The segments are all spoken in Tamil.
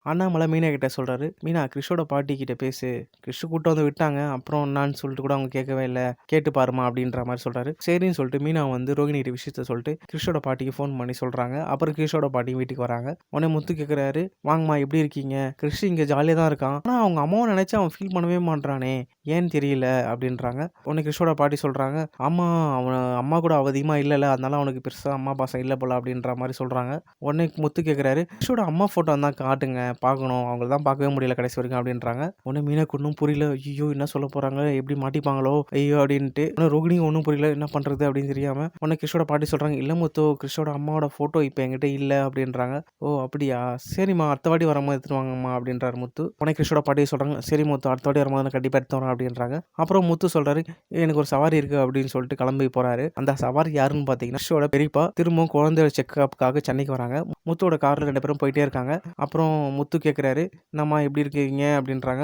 அண்ணாமலை மீனா கிட்ட சொல்றாரு, "மீனா கிறிஷோட பாட்டி கிட்ட பேசு. கிறிஷ் கூட்டு வந்து விட்டாங்க. அப்புறம் என்னான்னு சொல்லிட்டு கூட அவங்க கேட்கவே இல்ல. கேட்டு பாரும்மா" அப்படின்ற மாரி சொல்றாரு. சரின்னு சொல்லிட்டு மீனா வந்து ரோகிணி கிட்ட விஷயத்த சொல்லிட்டு கிறிஷோட பாட்டிக்கு ஃபோன் பண்ணி சொல்றாங்க. அப்புறம் கிறிஷோட பாட்டி வீட்டுக்கு வராங்க. உடனே முத்து கேட்குறாரு, "வாங்கம்மா எப்படி இருக்கீங்க? கிறிஷ் இங்க ஜாலியா தான் இருக்கான். ஆனா அவங்க அம்மாவ நினைச்சு அவன் ஃபீல் பண்ணவே மாட்றானே. ஏன்னு தெரியல" அப்படின்றாங்க. உடனே கிறிஷோட பாட்டி சொல்றாங்க, "ஆமா அவன் அம்மா கூட அதிகமா இல்லல. அதனால அவனுக்கு பெருசா அம்மா பாசம் இல்ல போல" அப்படின்ற மாரி சொல்றாங்க. உடனே முத்து கேட்குறாரு, "கிறிஷோட அம்மா ஃபோட்டோ இருந்தா காட்டுங்க. பார்க்கணும். அவங்கள தான் பார்க்கவே முடியல கடைசி வரைக்கும்" அப்படின்றாங்க. உடனே மீனாக்கு ஒண்ணும் புரியல. ஐய்யயோ! என்ன சொல்ல போறாங்க? எப்படி மாட்டிப்பாங்களோ? ஐயோ! அப்படின்ட்டு. ஆனா ரோகிணிக்கு ஒண்ணும் புரியல. என்ன பண்றது அப்படின்னு தெரியாம. உடனே கிறிஷோட பாட்டி சொல்றாங்க, "இல்ல முத்து, கிறிஷோட அம்மாவோட ஃபோட்டோ இப்ப என்கிட்ட இல்ல" அப்படின்றாங்க. "ஓ! அப்படியா? சரிம்மா. அடுத்த வாட்டி வரும்போது எடுத்துட்டு வாங்கம்மா" அப்படின்றாரு முத்து. உடனே கிறிஷோட பாட்டி சொல்றாங்க, "சரி முத்து, அடுத்த வாட்டி வரும்போது நான் கண்டிப்பா எடுத்துட்டு வரேன்" அப்படின்றாங்க. அப்புறம் முத்து சொல்றாரு, "எனக்கு ஒரு சவாரி இருக்கு" அப்படின்னு சொல்லிட்டு கிளம்பி போறாரு. அந்த சவாரி யாருன்னு பார்த்தீங்கன்னா, கிறிஷோட பெரியப்பா திரும்பவும் குழந்தை செக்கப்காக சென்னைக்கு வராங்க. முத்துவோட கார்ல 2 பேரும் போயிட்டே இருக்காங்க. அப்புறம் முத்து கேட்குறாரு, "என்னம்மா எப்படி இருக்கீங்க?" அப்படின்றாங்க.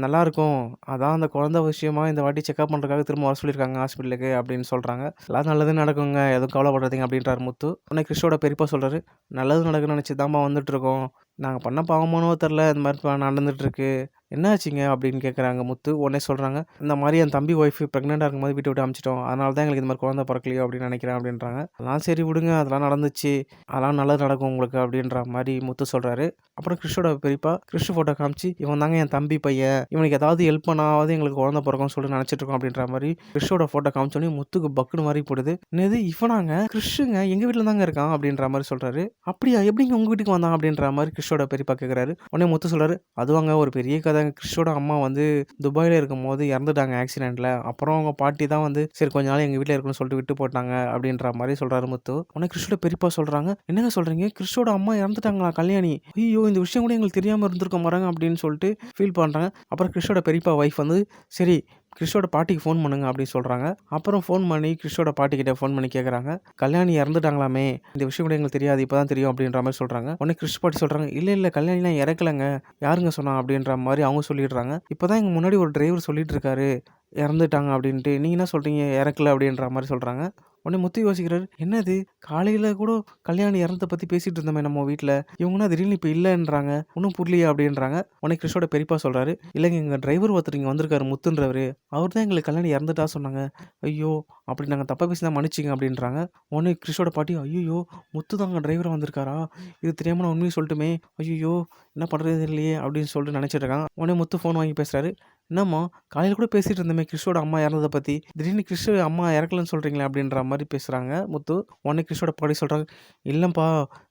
நல்லாருக்கோம். அதான் அந்த குழந்தை விஷயமா இந்த வாட்டி செக்கப் பண்றதுக்காக திரும்ப வர சொல்லியிருக்காங்க ஹாஸ்பிட்டலுக்கு" அப்படின்னு சொல்றாங்க. "எல்லாம் நல்லது நடக்குங்க. எதுவும் கவலைப்படாதீங்க" அப்படின்றாரு முத்து. உடனே கிறிஷோட பெரியப்பா சொல்றாரு, "நல்லது நடக்கும்னு நினைச்சு தான்ப்பா வந்துட்டுருக்கோம். நாங்க பண்ண பாவமானோ தெர்ல. இந்த மாரி நடந்துட்டுருக்கு. என்னாச்சுங்க?" அப்படின்னு கேட்குறாங்க முத்து. உடனே சொல்றாங்க, "இந்த மாரி என் தம்பி ஒய்ஃப் பிரெக்னன்ட்டா இருக்கும்போது வீட்ட விட்டு அனுப்பிச்சுட்டோம். அதனால தான் எங்களுக்கு இந்த மாரி குழந்தை பொறக்கலையோ அப்படின்னு நினைக்கிறேன்" அப்படின்றாங்க. "அதெல்லாம் சரி விடுங்க. அதெல்லாம் நடந்துச்சு. அதெல்லாம் நல்லது நடக்கும் உங்களுக்கு" அப்படின்ற மாரி முத்து சொல்றாரு. அப்புறம் கிறிஷோட பெரியப்பா கிறிஷ் ஃபோட்டோ காமிச்சு, "இவன் தாங்க என் தம்பி பையன். இவனுக்கு ஏதாவது ஹெல்ப் பண்ணாவது எங்களுக்கு குழந்தை பொறக்கும்னு சொல்லிட்டு நினைச்சிட்டு இருக்கோம்" அப்படின்ற மாரி கிறிஷோட ஃபோட்டோ காமிச்சோனே முத்துக்கு பக்குனு மாறி போடுது. "என்னது இவனாங்க? கிறிஷுங்க எங்க வீட்ல தாங்க இருக்கான்" அப்படின்ற மாரி சொல்றாரு. "அப்படியா? எப்படிங்க உங்க வீட்டுக்கு வந்தான்?" அப்படின்ற மாரி கிறிஷோட பெரியப்பா கேட்குறாரு. உடனே முத்து சொல்றாரு, "அதுவாங்க ஒரு பெரிய கதைங்க. கிறிஷோட அம்மா வந்து துபாயில இருக்கும்போது இறந்துட்டாங்க ஆக்சிடென்ட்ல. அப்புறம் அவங்க பாட்டி தான் வந்து சரி கொஞ்ச நாள் எங்க வீட்ல இருக்கணும்னு சொல்லிட்டு விட்டு போட்டாங்க" அப்படின்ற மாரி சொல்றாரு முத்து. உடனே கிறிஷோட பெரியப்பா சொல்றாங்க, "என்னங்க சொல்றீங்க? கிறிஷோட அம்மா இறந்துட்டாங்களா கல்யாணி? ஐய்யயோ! இந்த விஷயம் கூட எங்களுக்கு தெரியாம இருந்திருக்கும் பாருங்க" அப்படின்னு சொல்லிட்டு ஃபீல் பண்றாங்க. அப்புறம் கிறிஷோட பெரியப்பா ஒய்ஃப் வந்து, "சரி கிறிஷோட பாட்டிக்கு ஃபோன் பண்ணுங்க" அப்படின்னு சொல்றாங்க. அப்புறம் ஃபோன் பண்ணி கிறிஷோட பாட்டிகிட்ட ஃபோன் பண்ணி கேட்குறாங்க, "கல்யாணி இறந்துட்டாங்களாமே! இந்த விஷயம் கூட எங்களுக்கு தெரியாது. இப்ப தான் தெரியும்" அப்படின்ற மாரி சொல்றாங்க. உடனே கிறிஷ் பாட்டி சொல்றாங்க, "இல்ல கல்யாணிலாம் இறக்கலங்க. யாருங்க சொன்னா?" அப்படின்ற மாரி அவங்க சொல்லிடுறாங்க. "இப்பதான் எங்க முன்னாடி ஒரு டிரைவர் சொல்லிட்டு இருக்காரு, இறந்துட்டாங்க அப்படின்ட்டு. நீங்க என்ன சொல்றீங்க? இறக்கல" அப்படின்ற மாரி சொல்றாங்க. உடனே முத்து யோசிக்கிறாரு, "என்னது காலையில கூட கல்யாணி இறந்தத பத்தி பேசிட்டு இருந்தோமே நம்ம வீட்ல. இவங்க என்ன திடீர்னு இப்ப இல்லன்றாங்க. ஒண்ணும் புரியலையே" அப்படின்றாங்க. உடனே கிறிஷோட பெரியப்பா சொல்றாரு, "இல்லங்க எங்க டிரைவர் ஒருத்தர் இங்க வந்திருக்காரு முத்துன்றவரு. அவர் தான் எங்களுக்கு கல்யாணி இறந்துட்டா சொன்னாங்க. ஐயோ! அப்படி நாங்க தப்பா பேசியிருந்தா மன்னிச்சுங்க" அப்படின்றாங்க. உடனே கிறிஷோட பாட்டி, "ஐய்யய்யோ! முத்து தாங்க டிரைவரா வந்திருக்காரா? இது தெரியாம நான் உண்மைய சொல்லிட்டோமே! ஐய்யய்யோ! என்ன பண்றது தெரியலையே" அப்படின்னு சொல்லிட்டு நினைச்சிட்டு இருக்காங்க. உடனே முத்து ஃபோன் வாங்கி பேசுறாரு. "என்னம்மா காலையில கூட பேசிட்டு இருந்தோமே கிறிஷோட அம்மா இறந்தத பத்தி. திடீர்னு கிறிஷ் அம்மா இறக்கலன்னு சொல்றீங்களே" அப்படின்ற மாரி பேசுறாங்க முத்து. உடனே கிறிஷோட பாட்டி சொல்றாங்க, "இல்லப்பா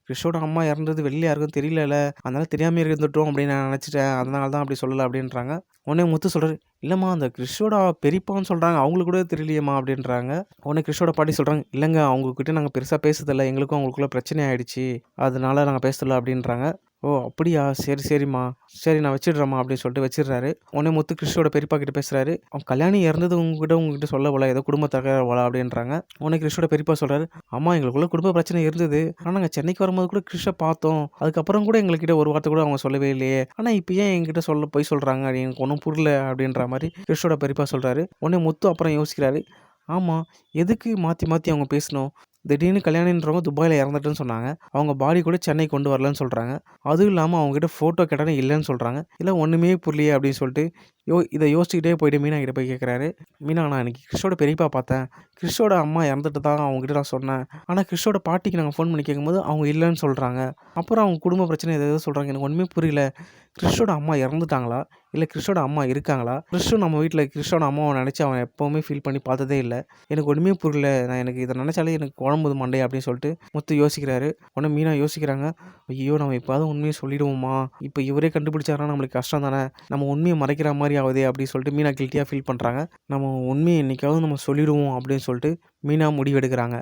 கிறிஷோட அம்மா இறந்தது வெளில யாருக்கும் தெரியலல. அதனால தெரியாமயே இருந்துட்டோம் அப்படின்னு நான் நினைச்சுட்டேன். அதனால தான் அப்படி சொல்லல" அப்படின்றாங்க. உடனே முத்து சொல்றாரு, "இல்லம்மா அந்த கிறிஷோட பெரியப்பான்னு சொல்றாங்க. அவங்களுக்கு கூட தெரியலையேம்மா" அப்படின்றாங்க. உடனே கிறிஷோட பாட்டி சொல்றாங்க, "இல்லங்க அவங்க கிட்ட நாங்க பெருசா பேசுனதில்ல. எங்களுக்கும் அவங்களுக்குள்ள பிரச்சனை ஆயிடுச்சு. அதனால நாங்க பேசல" அப்படின்றாங்க. "ஓ! அப்படியா? சரி, சரிம்மா. சரி நான் வச்சுடுறேம்மா" அப்படின்னு சொல்லிட்டு வச்சுடுறாரு. உடனே முத்து கிறிஷோட பெரியப்பா கிட்ட பேசுறாரு. "அவன் கல்யாணி இறந்தது உங்ககிட்ட சொல்ல போல. ஏதோ குடும்ப தகராறு போல" அப்படின்றாங்க. உடனே கிறிஷோட பெரியப்பா சொல்றாரு, "ஆமா எங்களுக்குள்ள குடும்ப பிரச்சனை இருந்தது. ஆனா நாங்க சென்னைக்கு வரும்போது கூட கிறிஷ பார்த்தோம். அதுக்கப்புறம் கூட எங்ககிட்ட ஒரு வார்த்தை கூட அவங்க சொல்லவே இல்லையே. ஆனா இப்ப ஏன் என்கிட்ட பொய் சொல்றாங்க? அது எனக்கு ஒண்ணும் புரியல" அப்படின்ற மாரி கிறிஷோட பெரியப்பா சொல்றாரு. உடனே முத்து அப்புறம் யோசிக்கிறாரு. ஆமா, எதுக்கு மாத்தி மாத்தி அவங்க பேசணும்? திடீர்னு கல்யாணின்றவங்க துபாயில இறந்துட்டுன்னு சொன்னாங்க. அவங்க பாடி கூட சென்னை கொண்டு வரலன்னு சொல்றாங்க. அதுவும் இல்லாம அவங்ககிட்ட ஃபோட்டோ கேட்டோனே இல்லன்னு சொல்றாங்க. இதெல்லாம் ஒண்ணுமே புரியலையே அப்படின்னு சொல்லிட்டு இத யோசிச்சுக்கிட்டே போயிட்டு மீனா கிட்ட போய் கேட்குறாரு. "மீனா நான் அன்னைக்கு கிறிஷோட பெரியப்பா பார்த்தேன். கிறிஷோட அம்மா இறந்துட்டு தான் அவங்ககிட்ட நான் சொன்னேன். ஆனா கிறிஷோட பாட்டிக்கு நாங்க ஃபோன் பண்ணி கேட்கும்போது அவங்க இல்லன்னு சொல்றாங்க. அப்புறம் அவங்க குடும்ப பிரச்சனை ஏதேதோ சொல்றாங்க. எனக்கு ஒண்ணுமே புரியல. கிறிஷோட அம்மா இறந்துட்டாங்களா? இல்ல கிறிஷோட அம்மா இருக்காங்களா? கிறிஷும் நம்ம வீட்ல கிறிஷோட அம்மாவ நெனச்சு அவன் எப்பவுமே ஃபீல் பண்ணி பார்த்ததே இல்ல. எனக்கு ஒண்ணுமே புரியல. எனக்கு இத நெனச்சாலே எனக்கு குழம்புது மண்டைய" அப்படின்னு சொல்லிட்டு முத்து யோசிக்கிறாரு. உடனே மீனா யோசிக்கிறாங்க. ஐயோ! நம்ம இப்பயாவது உண்மைய சொல்லிடுவோமா? இப்ப இவரே கண்டுபிடிச்சாருன்னா நம்மளுக்கு கஷ்டம் தானே! நம்ம உண்மைய மறைக்கிற மாரி ஆவுதே அப்படின்னு சொல்லிட்டு மீனா கில்ட்டியா ஃபீல் பண்றாங்க. நம்ம உண்மைய என்னைக்காவது நம்ம சொல்லிடுவோம் அப்படின்னு சொல்லிட்டு மீனா முடிவெடுக்குறாங்க.